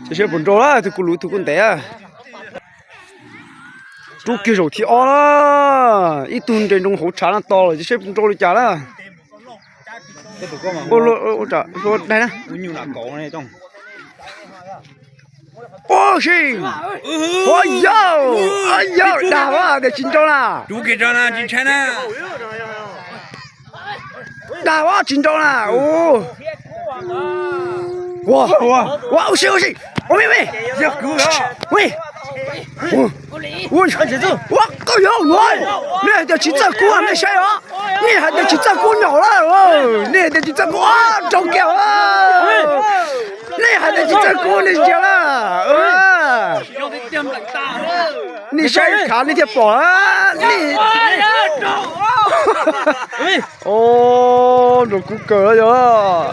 这些本着了，这咕噜吐滚蛋啊！猪给肉体熬了，一吨这种好长了到了，这些本着的家了。我找说来了。哦行，哎呦，大娃在紧张了。猪给张了，进城了。大娃紧张了，哦。哇，我行，我妹妹，喂，我看这走，我高油，你还得去照顾俺们小羊，你还得去照顾鸟了哦，你还得去照顾啊，中奖了，你还得去照顾那些了，你下雨看那天宝啊，你，哦，这骨骼了哟。